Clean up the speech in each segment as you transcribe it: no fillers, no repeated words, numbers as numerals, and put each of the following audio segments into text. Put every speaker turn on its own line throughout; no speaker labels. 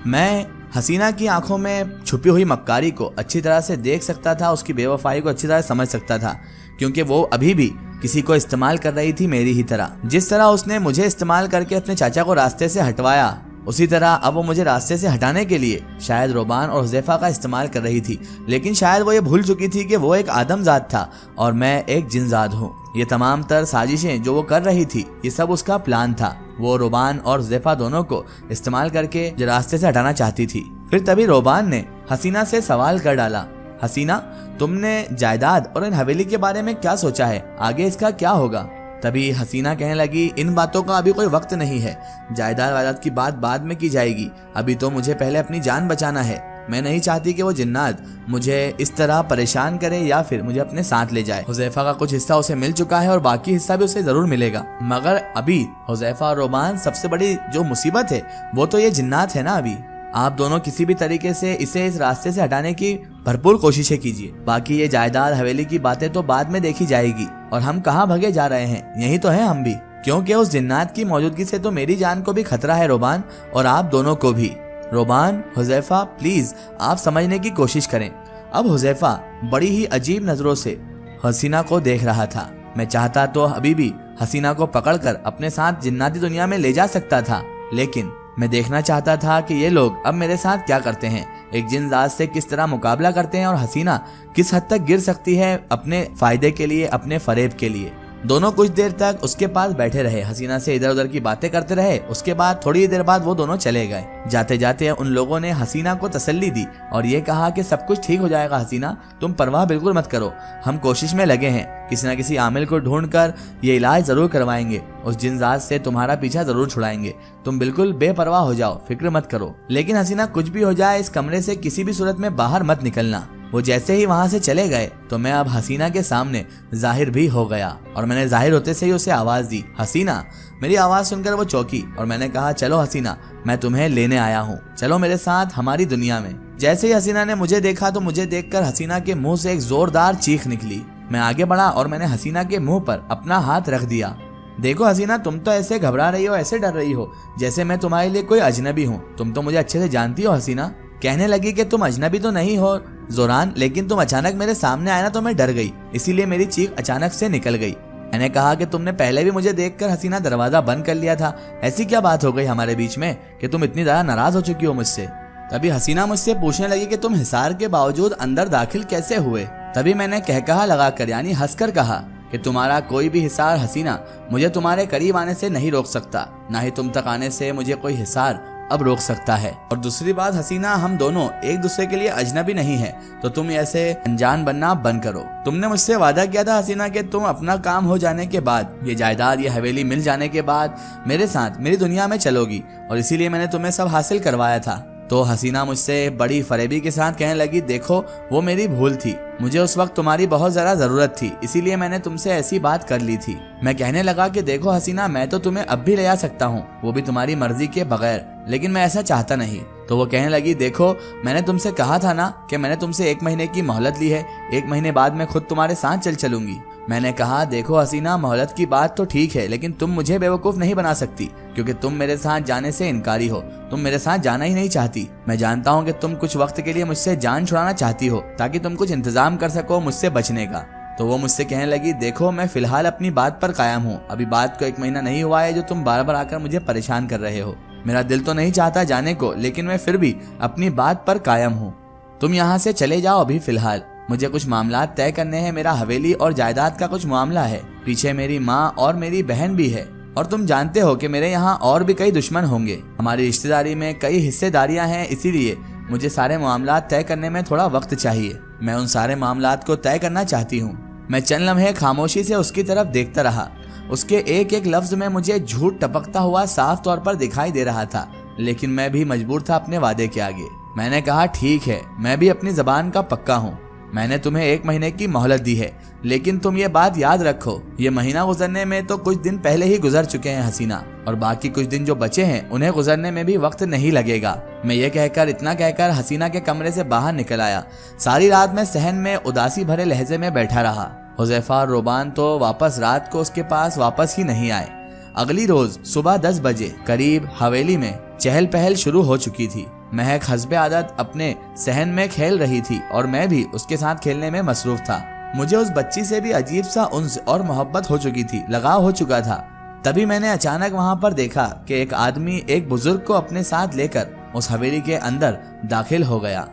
मैं हसीना की आंखों में छुपी हुई मक्कारी को अच्छी तरह से देख सकता था, उसकी बेवफाई को अच्छी तरह समझ सकता था, क्योंकि वो अभी भी किसी को इस्तेमाल कर रही थी मेरी ही तरह। जिस तरह उसने मुझे इस्तेमाल करके अपने चाचा को रास्ते से हटवाया, उसी तरह अब वो मुझे रास्ते से हटाने के लिए शायद रोबान और हुज़ैफा का इस्तेमाल कर रही थी। लेकिन शायद वो ये भूल चुकी थी कि वो एक आदमजात था और मैं एक जिनजात हूँ। ये तमाम तर साजिशें जो वो कर रही थी, ये सब उसका प्लान था। वो रोबान और हुज़ैफा दोनों को इस्तेमाल करके रास्ते से हटाना चाहती थी। फिर तभी रोबान ने हसीना से सवाल कर डाला, हसीना, तुमने जायदाद और इन हवेली के बारे में क्या सोचा है? आगे इसका क्या होगा? तभी हसीना कहने लगी, इन बातों का अभी कोई वक्त नहीं है। जायदाद वायदाद की बात बाद में की जाएगी। अभी तो मुझे पहले अपनी जान बचाना है। मैं नहीं चाहती कि वो जिन्नात मुझे इस तरह परेशान करे या फिर मुझे अपने साथ ले जाए। हुज़ैफा का कुछ हिस्सा उसे मिल चुका है और बाकी हिस्सा भी उसे जरूर मिलेगा, मगर अभी हुज़ैफा और रोबान सबसे बड़ी जो मुसीबत है वो तो ये जिन्नात है ना। अभी आप दोनों किसी भी तरीके से इसे इस रास्ते से हटाने की भरपूर कोशिशें कीजिए। बाकी ये जायदाद हवेली की बातें तो बाद में देखी जाएगी। और हम कहाँ भगे जा रहे हैं? यही तो है हम भी, क्योंकि उस जिन्नात की मौजूदगी से तो मेरी जान को भी खतरा है रोबान, और आप दोनों को भी। रोबान, हुज़ैफा, प्लीज आप समझने की कोशिश करें। अब हुज़ैफा बड़ी ही अजीब नजरों से हसीना को देख रहा था। मैं चाहता तो अभी भी हसीना को पकड़कर अपने साथ जिन्नाती दुनिया में ले जा सकता था, लेकिन मैं देखना चाहता था कि ये लोग अब मेरे साथ क्या करते हैं, एक जिन्नात से किस तरह मुकाबला करते हैं और हसीना किस हद तक गिर सकती है अपने फायदे के लिए, अपने फरेब के लिए। दोनों कुछ देर तक उसके पास बैठे रहे, हसीना से इधर उधर की बातें करते रहे। उसके बाद थोड़ी देर बाद वो दोनों चले गए। जाते जाते उन लोगों ने हसीना को तसल्ली दी और ये कहा कि सब कुछ ठीक हो जाएगा हसीना, तुम परवाह बिल्कुल मत करो, हम कोशिश में लगे हैं, किसी न किसी आमिल को ढूंढकर ये इलाज जरूर करवाएंगे, उस जिन्नात से तुम्हारा पीछा जरूर छुड़ाएंगे, तुम बिल्कुल बेपरवाह हो जाओ, फिक्र मत करो। लेकिन हसीना, कुछ भी हो जाए इस कमरे से किसी भी सूरत में बाहर मत निकलना। वो जैसे ही वहां से चले गए तो मैं अब हसीना के सामने जाहिर भी हो गया और मैंने जाहिर होते से ही उसे आवाज दी, हसीना। मेरी आवाज सुनकर वो चौंकी और मैंने कहा, चलो हसीना, मैं तुम्हें लेने आया हूँ, चलो मेरे साथ हमारी दुनिया में। जैसे ही हसीना ने मुझे देखा तो मुझे देखकर हसीना के मुंह से एक जोरदार चीख निकली। मैं आगे बढ़ा और मैंने हसीना के मुंह पर अपना हाथ रख दिया। देखो हसीना, तुम तो ऐसे घबरा रही हो, ऐसे डर रही हो जैसे मैं तुम्हारे लिए कोई अजनबी हूँ। तुम तो मुझे अच्छे से जानती हो हसीना। कहने लगी कि तुम अजनबी तो नहीं हो जोरान, लेकिन तुम अचानक मेरे सामने आए ना तो मैं डर गई, इसीलिए मेरी चीख अचानक से निकल गई। मैंने कहा कि तुमने पहले भी मुझे देखकर हसीना दरवाजा बंद कर लिया था, ऐसी क्या बात हो गई हमारे बीच में कि तुम इतनी ज्यादा नाराज हो चुकी हो मुझसे? तभी हसीना मुझसे पूछने लगी कि तुम हिसार के बावजूद अंदर दाखिल कैसे हुए? तभी मैंने कहकहा लगाकर यानी हंसकर कहा कि तुम्हारा कोई भी हिसार हसीना मुझे तुम्हारे करीब आने से नहीं रोक सकता, ना ही तुम तक आने से मुझे कोई हिसार अब रोक सकता है। और दूसरी बात हसीना, हम दोनों एक दूसरे के लिए अजनबी नहीं है, तो तुम ऐसे अनजान बनना बंद करो। तुमने मुझसे वादा किया था हसीना कि तुम अपना काम हो जाने के बाद, ये जायदाद, ये हवेली मिल जाने के बाद मेरे साथ मेरी दुनिया में चलोगी, और इसीलिए मैंने तुम्हें सब हासिल करवाया था। तो हसीना मुझसे बड़ी फरेबी के साथ कहने लगी, देखो वो मेरी भूल थी, मुझे उस वक्त तुम्हारी बहुत ज्यादा जरूरत थी, इसीलिए मैंने तुमसे ऐसी बात कर ली थी। मैं कहने लगा कि देखो हसीना, मैं तो तुम्हें अब भी ले आ सकता हूँ, वो भी तुम्हारी मर्जी के बगैर, लेकिन मैं ऐसा चाहता नहीं। तो वो कहने लगी, देखो मैंने तुमसे कहा था ना कि मैंने तुमसे 1 महीने की मोहलत ली है, 1 महीने बाद मैं खुद तुम्हारे साथ चलूंगी। मैंने कहा, देखो हसीना, मोहलत की बात तो ठीक है, लेकिन तुम मुझे बेवकूफ नहीं बना सकती, क्योंकि तुम मेरे साथ जाने से इनकारी हो, तुम मेरे साथ जाना ही नहीं चाहती। मैं जानता हूँ कि तुम कुछ वक्त के लिए मुझसे जान छुड़ाना चाहती हो ताकि तुम कुछ इंतजाम कर सको मुझसे बचने का। तो वो मुझसे कहने लगी, देखो मैं फिलहाल अपनी बात पर कायम हूँ, अभी बात को 1 महीना नहीं हुआ है जो तुम बार बार आकर मुझे परेशान कर रहे हो। मेरा दिल तो नहीं चाहता जाने को, लेकिन मैं फिर भी अपनी बात पर कायम हूँ। तुम यहाँ से चले जाओ अभी फिलहाल, मुझे कुछ मामला तय करने हैं। मेरा हवेली और जायदाद का कुछ मामला है, पीछे मेरी माँ और मेरी बहन भी है, और तुम जानते हो कि मेरे यहाँ और भी कई दुश्मन होंगे। हमारी रिश्तेदारी में कई हिस्सेदारियां हैं, इसीलिए मुझे सारे मामला तय करने में थोड़ा वक्त चाहिए। मैं उन सारे मामला को तय करना चाहती हूँ। मैं चंद लम्हे खामोशी से उसकी तरफ देखता रहा। उसके एक एक लफ्ज में मुझे झूठ टपकता हुआ साफ तौर पर दिखाई दे रहा था, लेकिन मैं भी मजबूर था अपने वादे के आगे। मैंने कहा, ठीक है, मैं भी अपनी जबान का पक्का हूँ। मैंने तुम्हें 1 महीने की मोहलत दी है, लेकिन तुम ये बात याद रखो, ये महीना गुजरने में तो कुछ दिन पहले ही गुजर चुके हैं हसीना, और बाकी कुछ दिन जो बचे हैं उन्हें गुजरने में भी वक्त नहीं लगेगा। मैं ये कहकर, इतना कहकर हसीना के कमरे से बाहर निकल आया। सारी रात मैं सहन में उदासी भरे लहजे में बैठा रहा। हुज़ैफा और रोबान तो वापस रात को उसके पास वापस ही नहीं आए। अगली रोज सुबह 10 बजे करीब हवेली में चहल पहल शुरू हो चुकी थी। महक हस्बे आदत अपने सहन में खेल रही थी और मैं भी उसके साथ खेलने में मसरूफ था। मुझे उस बच्ची से भी अजीब सा उन्स और मोहब्बत हो चुकी थी, लगाव हो चुका था। तभी मैंने अचानक वहाँ पर देखा कि एक आदमी एक बुजुर्ग को अपने साथ लेकर उस हवेली के अंदर दाखिल हो गया।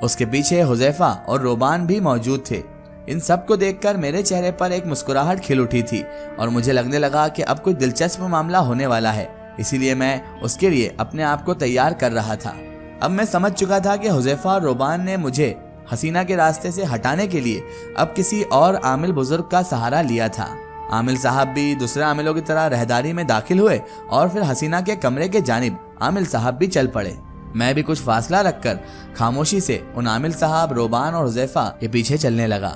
उसके पीछे हुज़ैफा और रोबान भी मौजूद थे। इन सब को देखकर मेरे चेहरे पर एक मुस्कुराहट खिल उठी थी और मुझे लगने लगा कि अब कोई दिलचस्प मामला होने वाला है, इसीलिए मैं उसके लिए अपने आप को तैयार कर रहा था। अब मैं समझ चुका था कि हुज़ैफा और रोबान ने मुझे हसीना के रास्ते से हटाने के लिए अब किसी और आमिल बुजुर्ग का सहारा लिया था। आमिल साहब भी दूसरे आमिलों की तरह रहदारी में दाखिल हुए और फिर हसीना के कमरे के जानिब आमिल साहब भी चल पड़े। मैं भी कुछ फासला रखकर खामोशी से उन आमिल साहब, रोबान और हुज़ैफा के पीछे चलने लगा।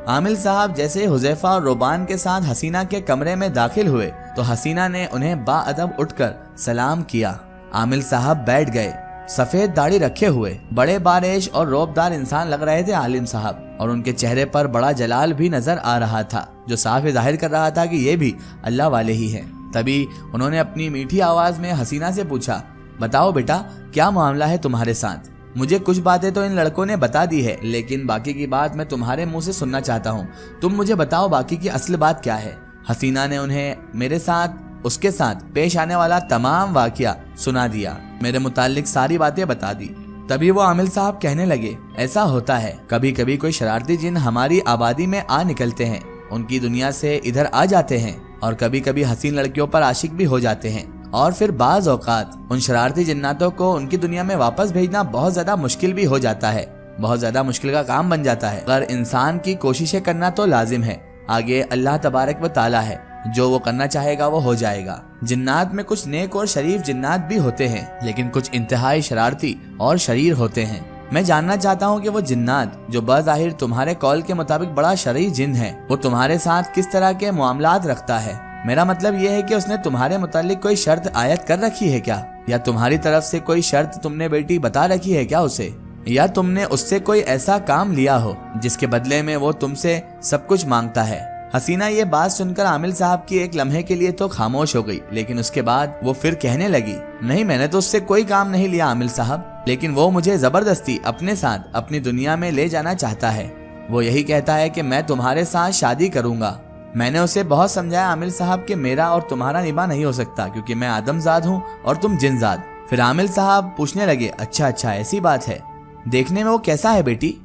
आमिल साहब जैसे हुज़ैफा और रोबान के साथ हसीना के कमरे में दाखिल हुए तो हसीना ने उन्हें बाअदब उठकर सलाम किया। आमिल साहब बैठ गए। सफेद दाढ़ी रखे हुए बड़े बारिश और रौबदार इंसान लग रहे थे आलिम साहब, और उनके चेहरे पर बड़ा जलाल भी नजर आ रहा था, जो साफ जाहिर कर रहा था कि ये भी अल्लाह वाले ही हैं। तभी उन्होंने अपनी मीठी आवाज में हसीना से पूछा, बताओ बेटा, क्या मामला है तुम्हारे साथ? मुझे कुछ बातें तो इन लड़कों ने बता दी है, लेकिन बाकी की बात मैं तुम्हारे मुंह से सुनना चाहता हूँ। तुम मुझे बताओ बाकी की असल बात क्या है। हसीना ने उन्हें मेरे साथ उसके साथ पेश आने वाला तमाम वाकया सुना दिया, मेरे मुतालिक सारी बातें बता दी। तभी वो आमिल साहब कहने लगे, ऐसा होता है, कभी कभी कोई शरारती जिन हमारी आबादी में आ निकलते हैं, उनकी दुनिया से इधर आ जाते हैं और कभी कभी हसीन लड़कियों पर आशिक भी हो जाते हैं, और फिर बाज औकात उन शरारती जिन्नातों को उनकी दुनिया में वापस भेजना बहुत ज्यादा मुश्किल भी हो जाता है, बहुत ज्यादा मुश्किल का काम बन जाता है। अगर इंसान की कोशिशें करना तो लाजिम है, आगे अल्लाह तबारक व ताला है, जो वो करना चाहेगा वो हो जाएगा। जिन्नात में कुछ नेक और शरीफ जिन्नात भी होते हैं, लेकिन कुछ इंतहाई शरारती और शरीर होते हैं। मैं जानना चाहता हूँ कि वो जिन्नात जो बज़ाहिर तुम्हारे कौल के मुताबिक बड़ा शरई जिन है, वो तुम्हारे साथ किस तरह के मामलात रखता है। मेरा मतलब ये है कि उसने तुम्हारे मुतालिक कोई शर्त आयत कर रखी है क्या, या तुम्हारी तरफ से कोई शर्त तुमने बेटी बता रखी है क्या उसे, या तुमने उससे कोई ऐसा काम लिया हो जिसके बदले में वो तुमसे सब कुछ मांगता है। हसीना ये बात सुनकर आमिल साहब की एक लम्हे के लिए तो खामोश हो गई, लेकिन उसके बाद वो फिर कहने लगी, नहीं, मैंने तो उससे कोई काम नहीं लिया आमिल साहब, लेकिन वो मुझे जबरदस्ती अपने साथ अपनी दुनिया में ले जाना चाहता है। वो यही कहता है कि मैं तुम्हारे साथ शादी करूंगा। मैंने उसे बहुत समझाया आमिल साहब कि मेरा और तुम्हारा निभा नहीं हो सकता, क्योंकि मैं आदमजाद हूँ और तुम जिनजाद। फिर आमिल साहब पूछने लगे, अच्छा ऐसी बात है, देखने में वो कैसा है बेटी?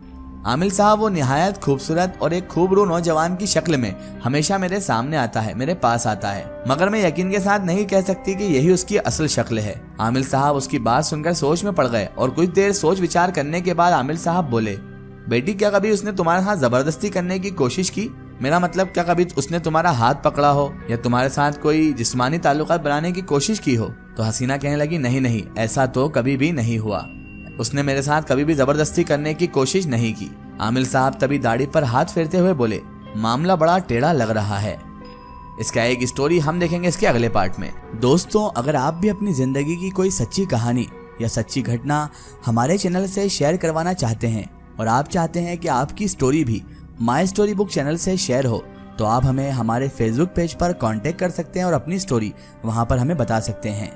आमिल साहब वो निहायत खूबसूरत और एक खूबरू नौजवान की शक्ल में हमेशा मेरे सामने आता है, मेरे पास आता है, मगर मैं यकीन के साथ नहीं कह सकती कि यही उसकी असल शक्ल है। आमिल साहब उसकी बात सुनकर सोच में पड़ गए और कुछ देर सोच विचार करने के बाद आमिल साहब बोले, बेटी, क्या कभी उसने तुम्हारे साथ जबरदस्ती करने की कोशिश की? मेरा मतलब, क्या कभी उसने तुम्हारा हाथ पकड़ा हो या तुम्हारे साथ कोई जिस्मानी ताल्लुकात बनाने की कोशिश की हो? तो हसीना कहने लगी, नहीं, ऐसा तो कभी भी नहीं हुआ, उसने मेरे साथ कभी भी जबरदस्ती करने की कोशिश नहीं की। आमिल साहब तभी दाढ़ी पर हाथ फेरते हुए बोले, मामला बड़ा टेढ़ा लग रहा है। इसका एक स्टोरी हम देखेंगे इसके अगले पार्ट में। दोस्तों, अगर आप भी अपनी जिंदगी की कोई सच्ची कहानी या सच्ची घटना हमारे चैनल से शेयर करवाना चाहते हैं और आप चाहते हैं कि आपकी स्टोरी भी माई स्टोरी बुक चैनल से शेयर हो, तो आप हमें हमारे फेसबुक पेज पर कांटेक्ट कर सकते हैं और अपनी स्टोरी वहां पर हमें बता सकते हैं।